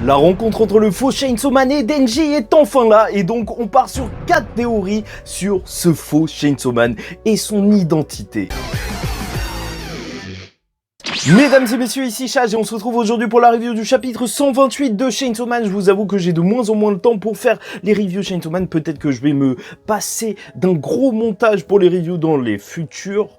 La rencontre entre le faux Chainsaw Man et Denji est enfin là et donc on part sur 4 théories sur ce faux Chainsaw Man et son identité. Mesdames et messieurs, ici Chaz et on se retrouve aujourd'hui pour la review du chapitre 128 de Chainsaw Man. Je vous avoue que j'ai de moins en moins de temps pour faire les reviews Chainsaw Man. Peut-être que je vais me passer d'un gros montage pour les reviews dans les futurs,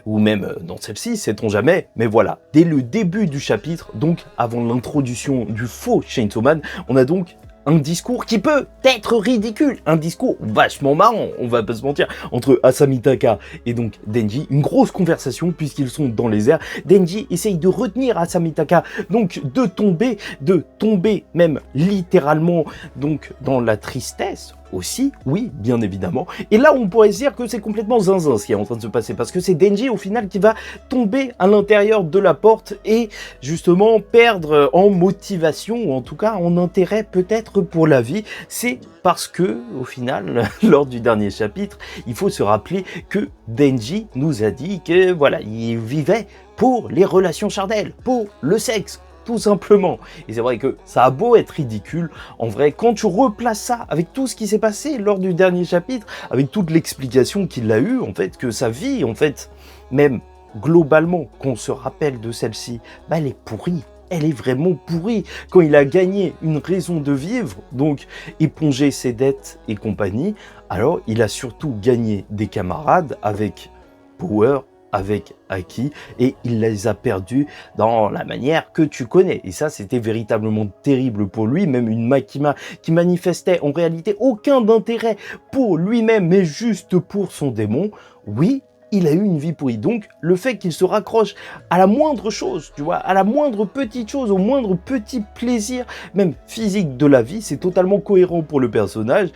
ou même dans celle-ci, sait-on jamais. Mais voilà, dès le début du chapitre, donc avant l'introduction du faux Chainsaw Man, on a donc un discours qui peut être ridicule, un discours vachement marrant, on va pas se mentir, entre Asamitaka et donc Denji, une grosse conversation puisqu'ils sont dans les airs. Denji essaye de retenir Asamitaka, donc de tomber même littéralement donc dans la tristesse aussi, oui, bien évidemment. Et là, on pourrait se dire que c'est complètement zinzin ce qui est en train de se passer, parce que c'est Denji, au final, qui va tomber à l'intérieur de la porte et, justement, perdre en motivation, ou en tout cas, en intérêt peut-être pour la vie. C'est parce que, au final, lors du dernier chapitre, il faut se rappeler que Denji nous a dit que, voilà, il vivait pour les relations charnelles, pour le sexe, tout simplement. Et c'est vrai que ça a beau être ridicule, en vrai, quand tu replaces ça avec tout ce qui s'est passé lors du dernier chapitre, avec toute l'explication qu'il a eue, en fait, que sa vie, en fait, même globalement, qu'on se rappelle de celle-ci, bah, elle est pourrie. Elle est vraiment pourrie. Quand il a gagné une raison de vivre, donc éponger ses dettes et compagnie, alors il a surtout gagné des camarades avec Power, avec Aki, et il les a perdus dans la manière que tu connais. Et ça, c'était véritablement terrible pour lui, même une Makima qui manifestait en réalité aucun intérêt pour lui-même, mais juste pour son démon. Oui, il a eu une vie pourrie. Donc, le fait qu'il se raccroche à la moindre chose, tu vois, à la moindre petite chose, au moindre petit plaisir, même physique de la vie, c'est totalement cohérent pour le personnage.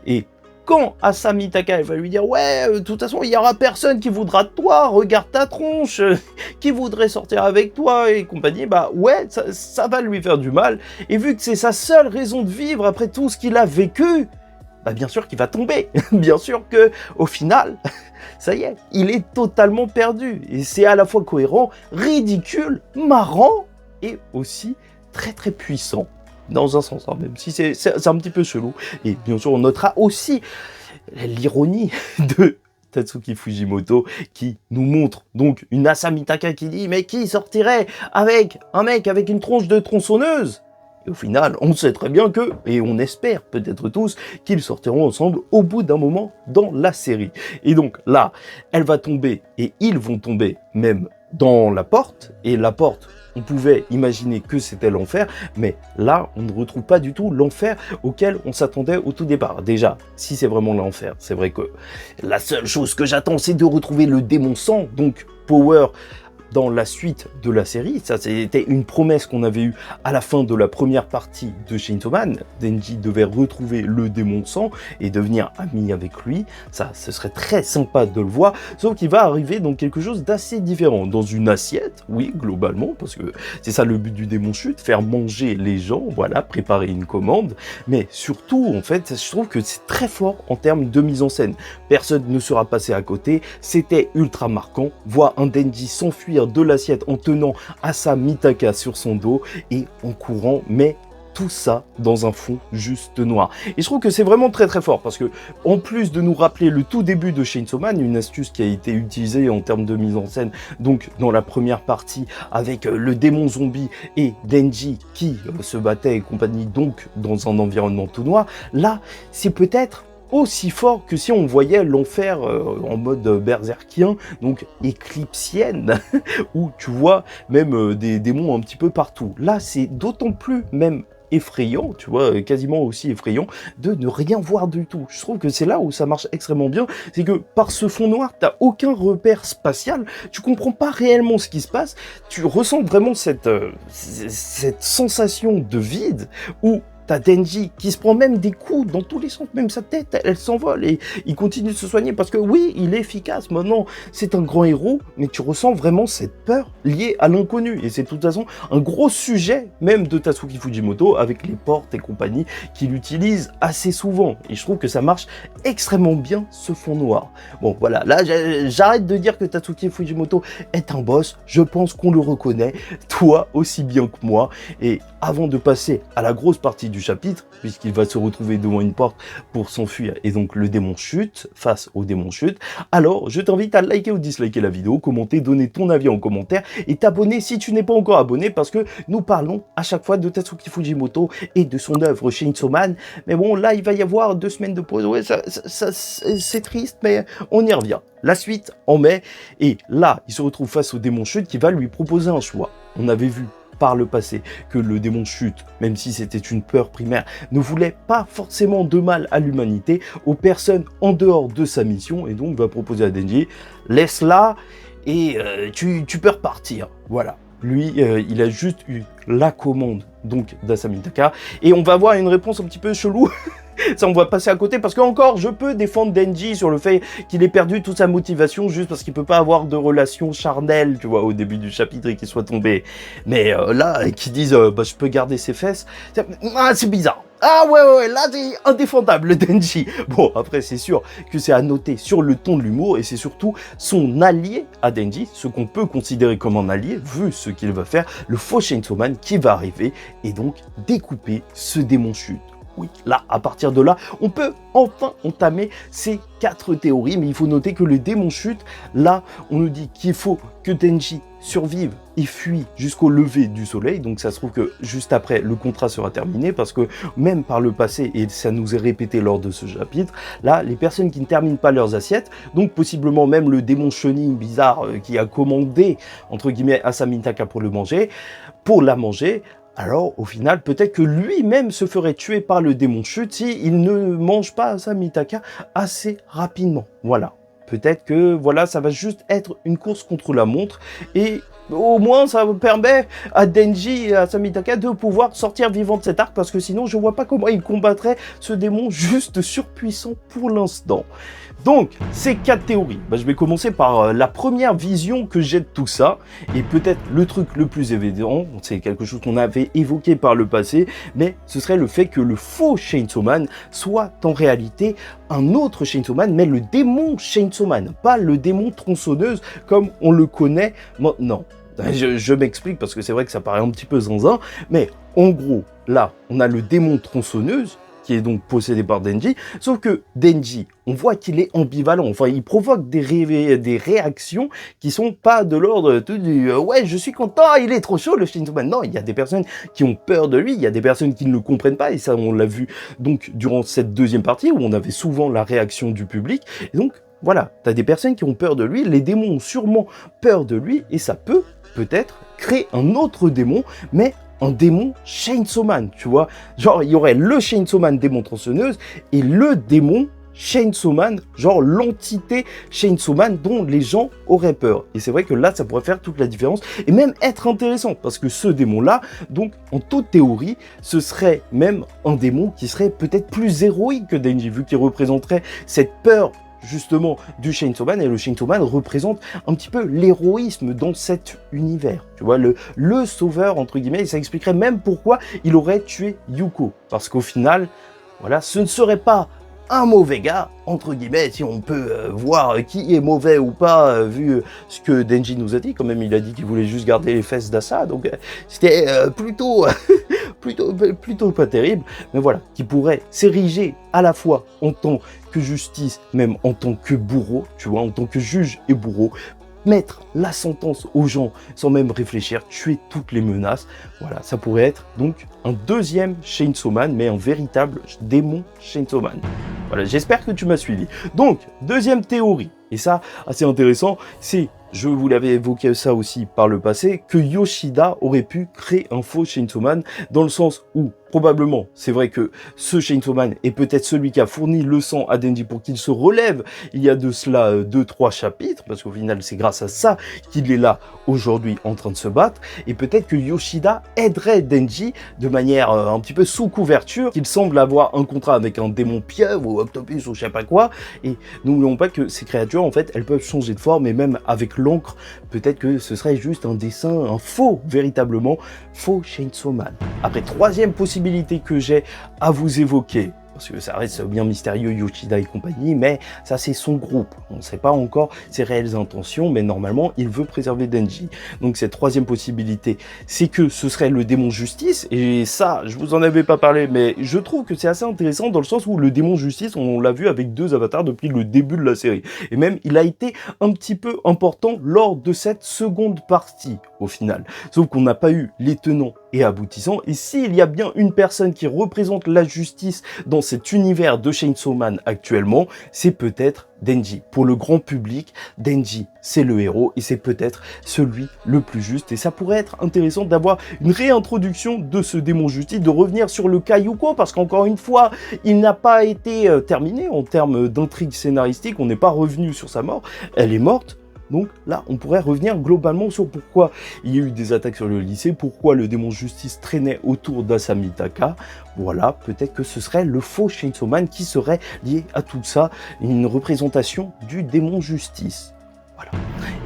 Et quand Asamitaka va lui dire « Ouais, de toute façon, il n'y aura personne qui voudra de toi, regarde ta tronche, qui voudrait sortir avec toi et compagnie », bah ouais, ça va lui faire du mal. Et vu que c'est sa seule raison de vivre après tout ce qu'il a vécu, bah bien sûr qu'il va tomber. Bien sûr que au final, ça y est, il est totalement perdu. Et c'est à la fois cohérent, ridicule, marrant et aussi très très puissant. Dans un sens, hein, même si c'est un petit peu chelou. Et bien sûr, on notera aussi l'ironie de Tatsuki Fujimoto qui nous montre donc une Asamitaka qui dit « Mais qui sortirait avec un mec avec une tronche de tronçonneuse ?» Et au final, on sait très bien que, et on espère peut-être tous, qu'ils sortiront ensemble au bout d'un moment dans la série. Et donc là, elle va tomber, et ils vont tomber même dans la porte, et la porte, on pouvait imaginer que c'était l'enfer, mais là, on ne retrouve pas du tout l'enfer auquel on s'attendait au tout départ. Déjà, si c'est vraiment l'enfer, c'est vrai que la seule chose que j'attends, c'est de retrouver le démon sang, donc Power, dans la suite de la série. Ça, c'était une promesse qu'on avait eue à la fin de la première partie de Chainsaw Man. Denji devait retrouver le démon sang et devenir ami avec lui. Ça, ce serait très sympa de le voir, sauf qu'il va arriver dans quelque chose d'assez différent. Dans une assiette, oui, globalement, parce que c'est ça le but du démon chute, faire manger les gens, voilà, préparer une commande. Mais surtout, en fait, je trouve que c'est très fort en termes de mise en scène. Personne ne sera passé à côté, c'était ultra marquant. Voir un Denji s'enfuir de l'assiette en tenant Asamitaka sur son dos et en courant, mais tout ça dans un fond juste noir. Et je trouve que c'est vraiment très très fort parce que en plus de nous rappeler le tout début de Chainsaw Man, une astuce qui a été utilisée en termes de mise en scène, donc dans la première partie avec le démon zombie et Denji qui se battait et compagnie, donc dans un environnement tout noir, là c'est peut-être aussi fort que si on voyait l'enfer en mode berserkien, donc éclipsienne, où tu vois même des démons un petit peu partout. Là, c'est d'autant plus même effrayant, tu vois, quasiment aussi effrayant, de ne rien voir du tout. Je trouve que c'est là où ça marche extrêmement bien, c'est que par ce fond noir, t'as aucun repère spatial, tu comprends pas réellement ce qui se passe, tu ressens vraiment cette sensation de vide, où t'as Denji qui se prend même des coups dans tous les sens, même sa tête, elle s'envole et il continue de se soigner parce que oui, il est efficace, maintenant c'est un grand héros, mais tu ressens vraiment cette peur liée à l'inconnu et c'est de toute façon un gros sujet même de Tatsuki Fujimoto avec les portes et compagnie qu'il utilise assez souvent et je trouve que ça marche extrêmement bien ce fond noir. Bon voilà, là j'arrête de dire que Tatsuki Fujimoto est un boss, je pense qu'on le reconnaît, toi aussi bien que moi, et avant de passer à la grosse partie du chapitre, puisqu'il va se retrouver devant une porte pour s'enfuir et donc le démon chute face au démon chute, alors je t'invite à liker ou disliker la vidéo, commenter, donner ton avis en commentaire et t'abonner si tu n'es pas encore abonné parce que nous parlons à chaque fois de Tatsuki Fujimoto et de son œuvre Chainsaw Man. Mais bon, là il va y avoir 2 semaines de pause, ouais, c'est triste mais on y revient. La suite en mai et là il se retrouve face au démon chute qui va lui proposer un choix. On avait vu par le passé que le démon chute, même si c'était une peur primaire, ne voulait pas forcément de mal à l'humanité, aux personnes en dehors de sa mission, et donc va proposer à Denji, laisse-la et tu peux repartir. Voilà. Lui, il a juste eu la commande donc d'Asamitaka, et on va avoir une réponse un petit peu chelou. Ça, on va passer à côté parce que encore, je peux défendre Denji sur le fait qu'il ait perdu toute sa motivation juste parce qu'il peut pas avoir de relation charnelle, tu vois, au début du chapitre et qu'il soit tombé. Mais là, qu'ils disent, bah, je peux garder ses fesses, c'est bizarre. Ah ouais, là, c'est indéfendable, Denji. Bon, après, c'est sûr que c'est à noter sur le ton de l'humour et c'est surtout son allié à Denji, ce qu'on peut considérer comme un allié, vu ce qu'il va faire, le faux Chainsaw Man qui va arriver et donc découper ce démon chute. Oui, là, à partir de là, on peut enfin entamer ces 4 théories, mais il faut noter que le démon chute, là, on nous dit qu'il faut que Denji survive et fuit jusqu'au lever du soleil, donc ça se trouve que juste après, le contrat sera terminé, parce que même par le passé, et ça nous est répété lors de ce chapitre, là, les personnes qui ne terminent pas leurs assiettes, donc possiblement même le démon chenille bizarre qui a commandé, entre guillemets, Asamitaka pour la manger, alors, au final, peut-être que lui-même se ferait tuer par le démon chute s'il ne mange pas Asamitaka assez rapidement. Voilà. Peut-être que, voilà, ça va juste être une course contre la montre et au moins, ça permet à Denji et à Asamitaka de pouvoir sortir vivant de cet arc parce que sinon, je vois pas comment il combattrait ce démon juste surpuissant pour l'instant. Donc, ces 4 théories, bah, je vais commencer par la première vision que j'ai de tout ça, et peut-être le truc le plus évident, c'est quelque chose qu'on avait évoqué par le passé, mais ce serait le fait que le faux Chainsaw Man soit en réalité un autre Chainsaw Man, mais le démon Chainsaw Man, pas le démon tronçonneuse comme on le connaît maintenant. Je m'explique parce que c'est vrai que ça paraît un petit peu zinzin, mais en gros, là, on a le démon tronçonneuse, qui est donc possédé par Denji, sauf que Denji, on voit qu'il est ambivalent, enfin il provoque des réactions qui sont pas de l'ordre du ouais je suis content, il est trop chaud le Chainsaw Man. Non, il y a des personnes qui ont peur de lui, il y a des personnes qui ne le comprennent pas, et ça on l'a vu donc durant cette deuxième partie où on avait souvent la réaction du public, et donc voilà, t'as des personnes qui ont peur de lui, les démons ont sûrement peur de lui, et ça peut-être créer un autre démon, mais un démon Chainsaw Man, tu vois. Genre, il y aurait le Chainsaw Man démon tronçonneuse et le démon Chainsaw Man, genre l'entité Chainsaw Man dont les gens auraient peur. Et c'est vrai que là, ça pourrait faire toute la différence et même être intéressant parce que ce démon-là, donc en toute théorie, ce serait même un démon qui serait peut-être plus héroïque que Denji, vu qu'il représenterait cette peur justement du Chainsaw Man, et le Chainsaw Man représente un petit peu l'héroïsme dans cet univers, tu vois, le sauveur entre guillemets, et ça expliquerait même pourquoi il aurait tué Yuko, parce qu'au final, voilà, ce ne serait pas un mauvais gars, entre guillemets, si on peut voir qui est mauvais ou pas, vu ce que Denji nous a dit. Quand même, il a dit qu'il voulait juste garder les fesses d'Asa, donc c'était plutôt, plutôt pas terrible, mais voilà, qui pourrait s'ériger à la fois en tant que justice, même en tant que bourreau, tu vois, en tant que juge et bourreau, mettre la sentence aux gens sans même réfléchir, tuer toutes les menaces. Voilà, ça pourrait être donc un deuxième Chainsaw Man, mais un véritable démon Chainsaw Man. Voilà, j'espère que tu m'as suivi. Donc, deuxième théorie, Et ça, assez intéressant, c'est, je vous l'avais évoqué ça aussi par le passé, que Yoshida aurait pu créer un faux Chainsaw Man, dans le sens où, probablement, c'est vrai que ce Chainsaw Man est peut-être celui qui a fourni le sang à Denji pour qu'il se relève il y a de cela 2-3 chapitres, parce qu'au final c'est grâce à ça qu'il est là aujourd'hui en train de se battre, et peut-être que Yoshida aiderait Denji de manière un petit peu sous couverture, qu'il semble avoir un contrat avec un démon pieuvre ou octopus ou je sais pas quoi, et n'oublions pas que ces créatures en fait elles peuvent changer de forme, et même avec l'encre, peut-être que ce serait juste un dessin, un faux, véritablement faux Chainsaw Man. Après, troisième possibilité que j'ai à vous évoquer, parce que ça reste bien mystérieux, Yoshida et compagnie, mais ça c'est son groupe, on ne sait pas encore ses réelles intentions, mais normalement il veut préserver Denji. Donc cette troisième possibilité, c'est que ce serait le démon justice, et ça je vous en avais pas parlé, mais je trouve que c'est assez intéressant dans le sens où le démon justice, on l'a vu avec 2 avatars depuis le début de la série, et même il a été un petit peu important lors de cette seconde partie au final, sauf qu'on n'a pas eu les tenants et aboutissants, et s'il y a bien une personne qui représente la justice dans cet univers de Chainsaw Man actuellement, c'est peut-être Denji. Pour le grand public, Denji, c'est le héros et c'est peut-être celui le plus juste. Et ça pourrait être intéressant d'avoir une réintroduction de ce démon justice, de revenir sur le Kayuko, parce qu'encore une fois, il n'a pas été terminé en termes d'intrigue scénaristique, on n'est pas revenu sur sa mort, elle est morte. Donc là, on pourrait revenir globalement sur pourquoi il y a eu des attaques sur le lycée, pourquoi le démon justice traînait autour d'Asamitaka. Voilà, peut-être que ce serait le faux Chainsaw Man qui serait lié à tout ça, une représentation du démon justice. Voilà.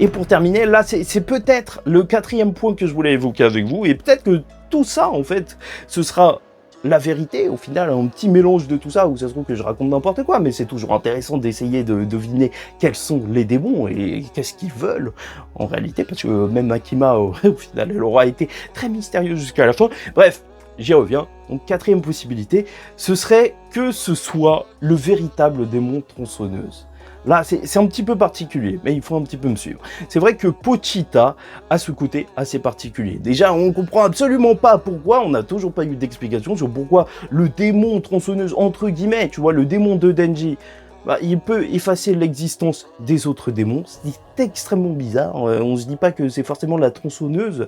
Et pour terminer, là, c'est peut-être le 4e point que je voulais évoquer avec vous, et peut-être que tout ça, en fait, ce sera la vérité, au final, un petit mélange de tout ça, où ça se trouve que je raconte n'importe quoi, mais c'est toujours intéressant d'essayer de deviner quels sont les démons et qu'est-ce qu'ils veulent, en réalité, parce que même Makima, au final, elle aura été très mystérieuse jusqu'à la fin. Bref, j'y reviens. Donc, 4e possibilité, ce serait que ce soit le véritable démon tronçonneuse. Là, c'est un petit peu particulier, mais il faut un petit peu me suivre. C'est vrai que Pochita a ce côté assez particulier. Déjà, on comprend absolument pas pourquoi, on n'a toujours pas eu d'explication sur pourquoi le démon tronçonneuse, entre guillemets, tu vois, le démon de Denji, bah, il peut effacer l'existence des autres démons. C'est extrêmement bizarre, on se dit pas que c'est forcément la tronçonneuse,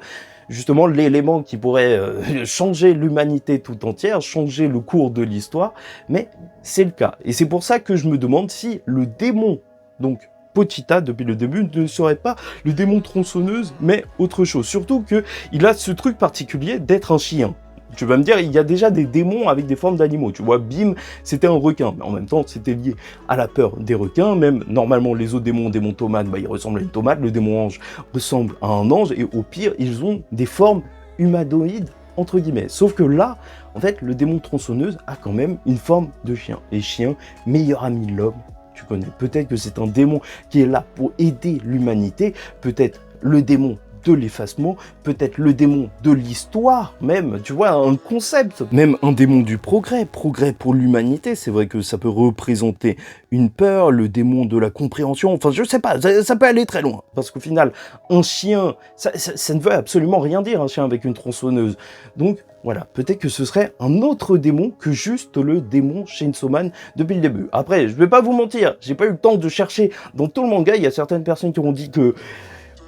justement l'élément qui pourrait changer l'humanité tout entière, changer le cours de l'histoire, mais c'est le cas. Et c'est pour ça que je me demande si le démon, donc Pochita, depuis le début, ne serait pas le démon tronçonneuse, mais autre chose. Surtout qu'il a ce truc particulier d'être un chien. Tu vas me dire, il y a déjà des démons avec des formes d'animaux. Tu vois, Bim, c'était un requin. Mais en même temps, c'était lié à la peur des requins. Même, normalement, les autres démons tomates, bah, ils ressemblent à une tomate. Le démon ange ressemble à un ange. Et au pire, ils ont des formes humanoïdes, entre guillemets. Sauf que là, en fait, le démon tronçonneuse a quand même une forme de chien. Et chien, meilleur ami de l'homme, tu connais. Peut-être que c'est un démon qui est là pour aider l'humanité. Peut-être le démon de l'effacement, peut-être le démon de l'histoire même, tu vois, un concept, même un démon du progrès pour l'humanité, c'est vrai que ça peut représenter une peur, le démon de la compréhension, enfin je sais pas, ça peut aller très loin, parce qu'au final, un chien, ça ne veut absolument rien dire, un chien avec une tronçonneuse, donc voilà, peut-être que ce serait un autre démon que juste le démon Chainsaw Man depuis le début. Après, je vais pas vous mentir, j'ai pas eu le temps de chercher dans tout le manga, il y a certaines personnes qui ont dit que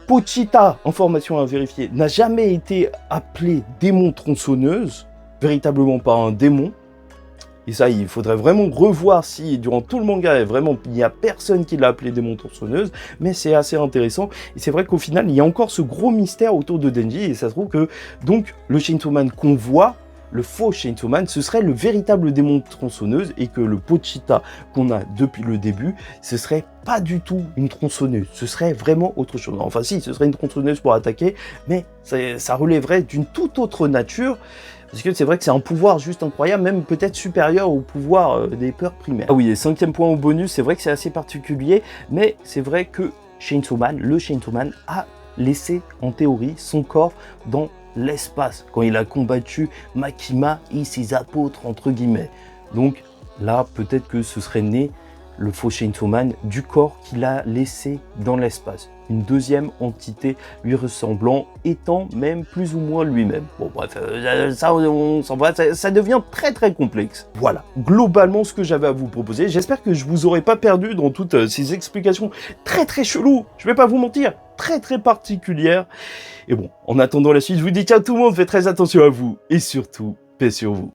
Pochita, information à vérifier, n'a jamais été appelé démon tronçonneuse, véritablement pas un démon. Et ça, il faudrait vraiment revoir si, durant tout le manga, vraiment, il n'y a personne qui l'a appelé démon tronçonneuse, mais c'est assez intéressant. Et c'est vrai qu'au final, il y a encore ce gros mystère autour de Denji, et ça se trouve que, donc, le Chainsaw Man qu'on voit, le faux Chainsaw Man, ce serait le véritable démon tronçonneuse, et que le Pochita qu'on a depuis le début, ce serait pas du tout une tronçonneuse, ce serait vraiment autre chose. Enfin si, ce serait une tronçonneuse pour attaquer, mais ça relèverait d'une toute autre nature, parce que c'est vrai que c'est un pouvoir juste incroyable, même peut-être supérieur au pouvoir des peurs primaires. Ah oui, et 5e point au bonus, c'est vrai que c'est assez particulier, mais c'est vrai que Chainsaw Man, le Chainsaw Man, a laissé en théorie son corps dans l'espace, quand il a combattu Makima et ses apôtres, entre guillemets. Donc là, peut-être que ce serait né le faux Chainsaw Man du corps qu'il a laissé dans l'espace. Une deuxième entité lui ressemblant, étant même plus ou moins lui-même. Bon bref, ça on s'en va, ça devient très complexe. Voilà, globalement ce que j'avais à vous proposer. J'espère que je vous aurais pas perdu dans toutes ces explications très cheloues, je vais pas vous mentir, très particulières. Et bon, en attendant la suite, je vous dis ciao tout le monde, faites très attention à vous, et surtout, paix sur vous.